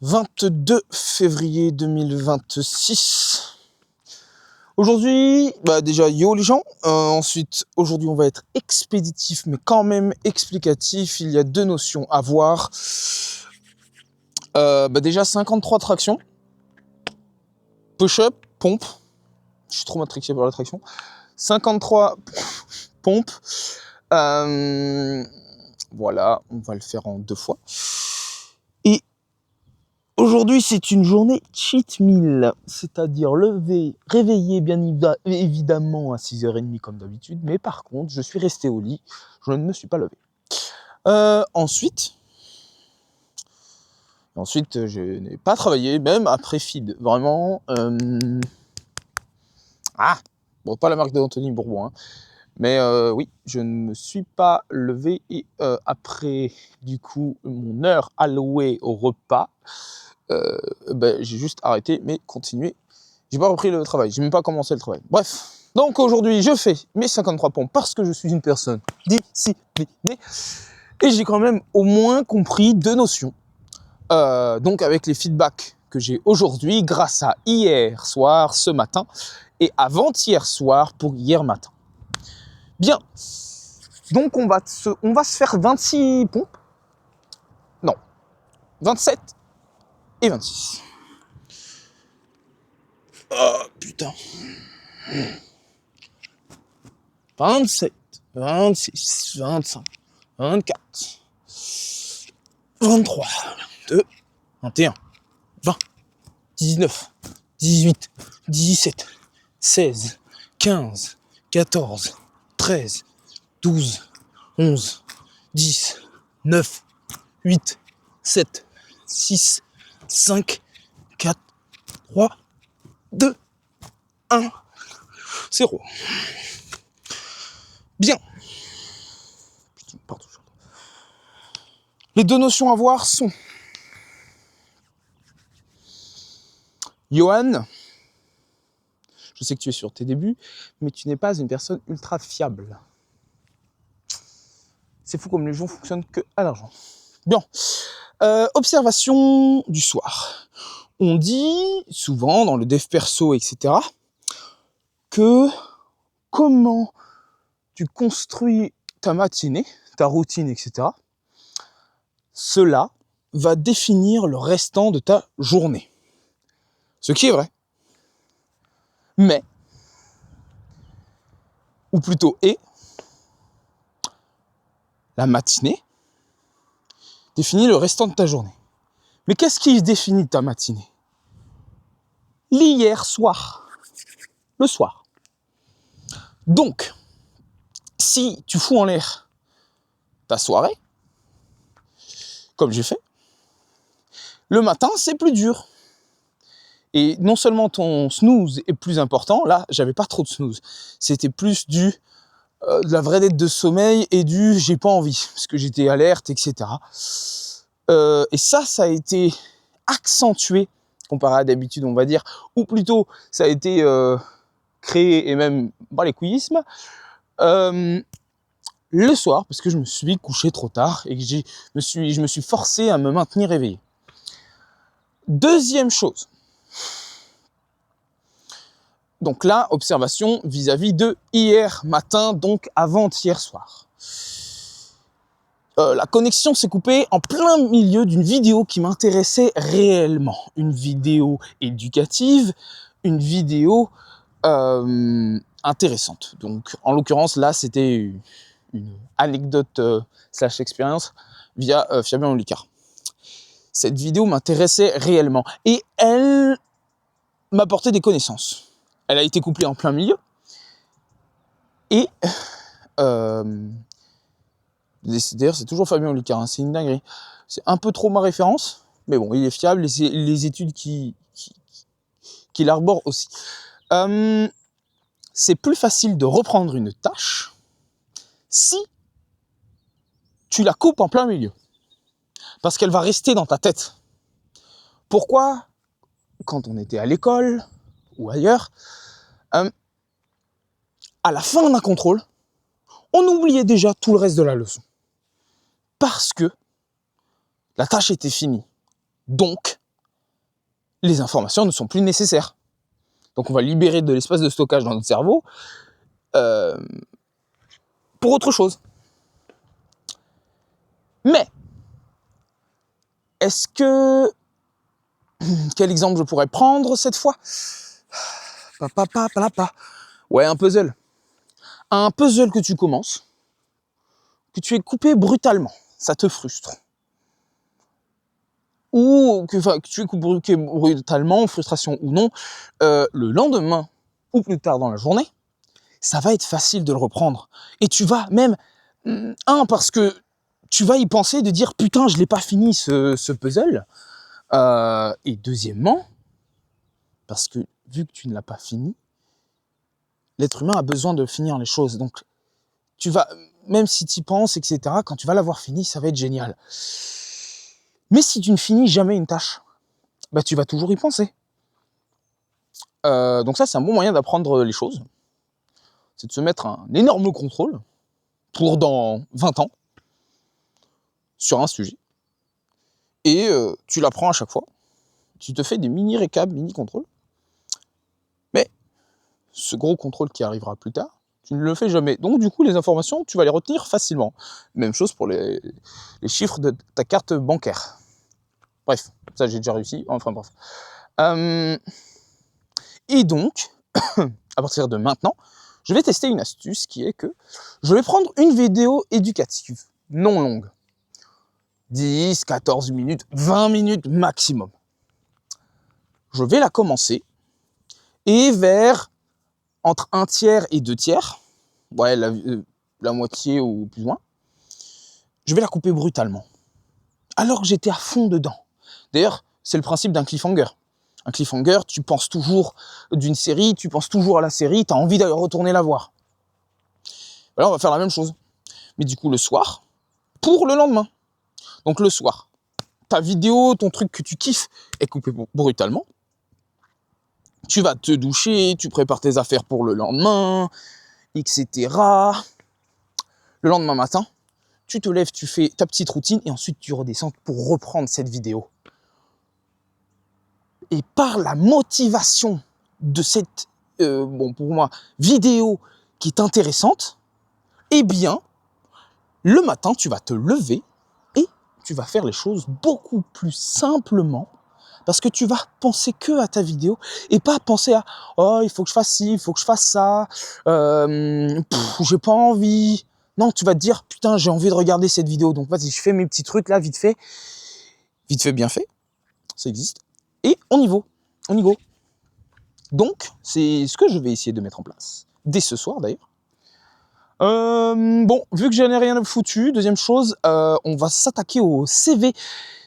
22 février 2026. Aujourd'hui, déjà yo les gens. Ensuite, aujourd'hui on va être expéditif mais quand même explicatif. Il y a deux notions à voir. Déjà 53 tractions. Push-up, pompe. Je suis trop matrixé par la traction. 53 pompes. Voilà, on va le faire en 2 fois. Et aujourd'hui, c'est une journée cheat meal, c'est-à-dire réveillé bien évidemment à 6h30 comme d'habitude, mais par contre, je suis resté au lit, je ne me suis pas levé. Ensuite, je n'ai pas travaillé, même après feed, vraiment. Bon, pas la marque d'Anthony Bourbon, hein. Mais oui, je ne me suis pas levé et après, du coup, mon heure allouée au repas, j'ai juste arrêté, mais continué. J'ai pas repris le travail, j'ai même pas commencé le travail. Bref, donc aujourd'hui, je fais mes 53 pompes parce que je suis une personne disciplinée et j'ai quand même au moins compris 2 notions. Donc avec les feedbacks que j'ai aujourd'hui grâce à hier soir, ce matin, et avant-hier soir pour hier matin. Bien, donc on va se faire 26 pompes. Non, 27 et 26. Oh putain. 27, 26, 25, 24, 23, 22, 21, 20, 19, 18, 17, 16, 15, 14, 13, 12, 11, 10, 9, 8, 7, 6, 5, 4, 3, 2, 1, 0. Bien. Les 2 notions à voir sont Johan, je sais que tu es sur tes débuts, mais tu n'es pas une personne ultra fiable. C'est fou comme les gens fonctionnent que à l'argent. Bien. Observation du soir. On dit souvent dans le dev perso, etc., que comment tu construis ta matinée, ta routine, etc., cela va définir le restant de ta journée. Ce qui est vrai. Mais, ou plutôt la matinée définit le restant de ta journée. Mais qu'est-ce qui définit ta matinée ? L'hier soir. Le soir. Donc, si tu fous en l'air ta soirée, comme j'ai fait, le matin, c'est plus dur. Et non seulement ton snooze est plus important, là, j'avais pas trop de snooze. C'était plus de la vraie dette de sommeil et du j'ai pas envie, parce que j'étais alerte, etc. Et ça a été accentué, comparé à d'habitude, on va dire, ou plutôt, ça a été créé, et même les couillismes, le soir, parce que je me suis couché trop tard, et que je me suis forcé à me maintenir éveillé. Deuxième chose, donc là, observation vis-à-vis de hier matin, donc avant-hier soir. La connexion s'est coupée en plein milieu d'une vidéo qui m'intéressait réellement. Une vidéo éducative, une vidéo intéressante. Donc, en l'occurrence, là, c'était une anecdote / expérience via Fabien Olicard. Cette vidéo m'intéressait réellement et elle m'apportait des connaissances. Elle a été couplée en plein milieu et d'ailleurs c'est toujours Fabien Olicard, hein, c'est une dinguerie. C'est un peu trop ma référence, mais bon, il est fiable, les études qu'il arbore aussi. C'est plus facile de reprendre une tâche si tu la coupes en plein milieu. Parce qu'elle va rester dans ta tête. Pourquoi, quand on était à l'école ou ailleurs, à la fin d'un contrôle, on oubliait déjà tout le reste de la leçon. Parce que la tâche était finie. Donc, les informations ne sont plus nécessaires. Donc on va libérer de l'espace de stockage dans notre cerveau pour autre chose. Mais, est-ce que... Quel exemple je pourrais prendre cette fois? Ouais, un puzzle. Un puzzle que tu commences, que tu es coupé brutalement. Ça te frustre. Ou que tu es coupé brutalement, frustration ou non, le lendemain ou plus tard dans la journée, ça va être facile de le reprendre. Et tu vas même, parce que tu vas y penser de dire putain, je l'ai pas fini ce puzzle. Et deuxièmement, parce que vu que tu ne l'as pas fini, l'être humain a besoin de finir les choses. Donc, tu vas, même si tu y penses, etc., quand tu vas l'avoir fini, ça va être génial. Mais si tu ne finis jamais une tâche, bah, tu vas toujours y penser. Donc ça, c'est un bon moyen d'apprendre les choses. C'est de se mettre un énorme contrôle pour dans 20 ans sur un sujet. Et tu l'apprends à chaque fois. Tu te fais des mini-récaps, mini-contrôles. Mais ce gros contrôle qui arrivera plus tard, tu ne le fais jamais. Donc du coup, les informations, tu vas les retenir facilement. Même chose pour les chiffres de ta carte bancaire. Bref, ça j'ai déjà réussi. Enfin bref. Et donc, à partir de maintenant, je vais tester une astuce qui est que je vais prendre une vidéo éducative, non longue. 10, 14 minutes, 20 minutes maximum. Je vais la commencer et vers entre 1 tiers et 2 tiers, ouais, la moitié ou plus loin, je vais la couper brutalement. Alors que j'étais à fond dedans. D'ailleurs, c'est le principe d'un cliffhanger. Un cliffhanger, tu penses toujours d'une série, tu penses toujours à la série, tu as envie d'aller retourner la voir. Là, on va faire la même chose. Mais du coup, le soir, pour le lendemain. Donc le soir, ta vidéo, ton truc que tu kiffes est coupé brutalement. Tu vas te doucher, tu prépares tes affaires pour le lendemain, etc. Le lendemain matin, tu te lèves, tu fais ta petite routine et ensuite tu redescends pour reprendre cette vidéo. Et par la motivation de cette, pour moi, vidéo qui est intéressante, eh bien, le matin, tu vas te lever et tu vas faire les choses beaucoup plus simplement parce que tu vas penser que à ta vidéo et pas penser à « Oh, il faut que je fasse ci, il faut que je fasse ça, j'ai pas envie. » Non, tu vas te dire « Putain, j'ai envie de regarder cette vidéo, donc vas-y, je fais mes petits trucs là, vite fait, bien fait. » Ça existe. Et on y go. Donc, c'est ce que je vais essayer de mettre en place. Dès ce soir, d'ailleurs. Bon, vu que j'en ai rien foutu, deuxième chose, on va s'attaquer au CV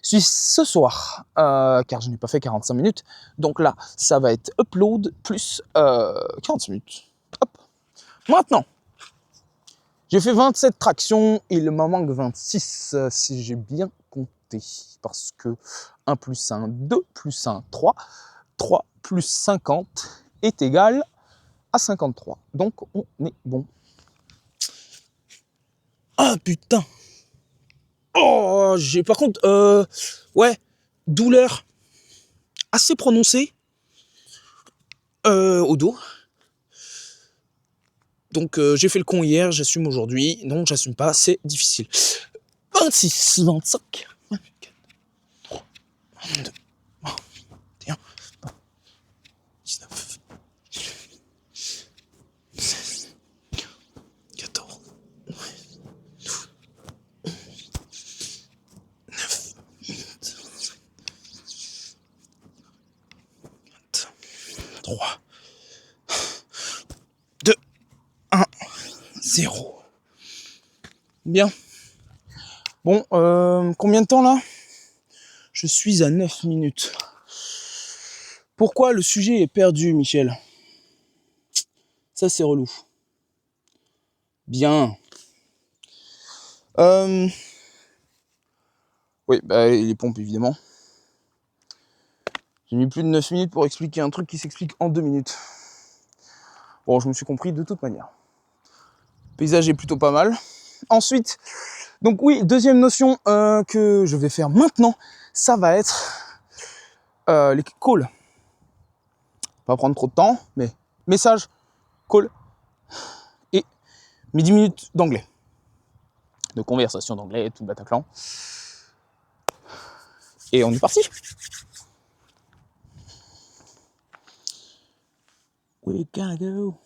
ce soir, car je n'ai pas fait 45 minutes. Donc là, ça va être upload plus 45 minutes. Hop. Maintenant, j'ai fait 27 tractions, il m'en manque 26, si j'ai bien compté. Parce que 1 plus 1, 2 plus 1, 3. 3 plus 50 est égal à 53. Donc, on est bon. Ah, putain. Oh, j'ai par contre, ouais, douleur assez prononcée au dos. Donc, j'ai fait le con hier, j'assume aujourd'hui. Non, j'assume pas, c'est difficile. 26, 25, 24, 3, 22, 21, 19, 16, 14, 12, 9, 3, 2, 1, 0. Bien. Bon, combien de temps là? Je suis à 9 minutes. Pourquoi le sujet est perdu, Michel? Ça, c'est relou. Bien. Oui, bah, les pompes, évidemment. J'ai mis plus de 9 minutes pour expliquer un truc qui s'explique en 2 minutes. Bon, je me suis compris de toute manière. Le paysage est plutôt pas mal. Ensuite, donc oui, deuxième notion que je vais faire maintenant, ça va être les calls. Pas prendre trop de temps, mais message, call et mes 10 minutes d'anglais. De conversation d'anglais, tout le Bataclan. Et on est parti. We gotta go.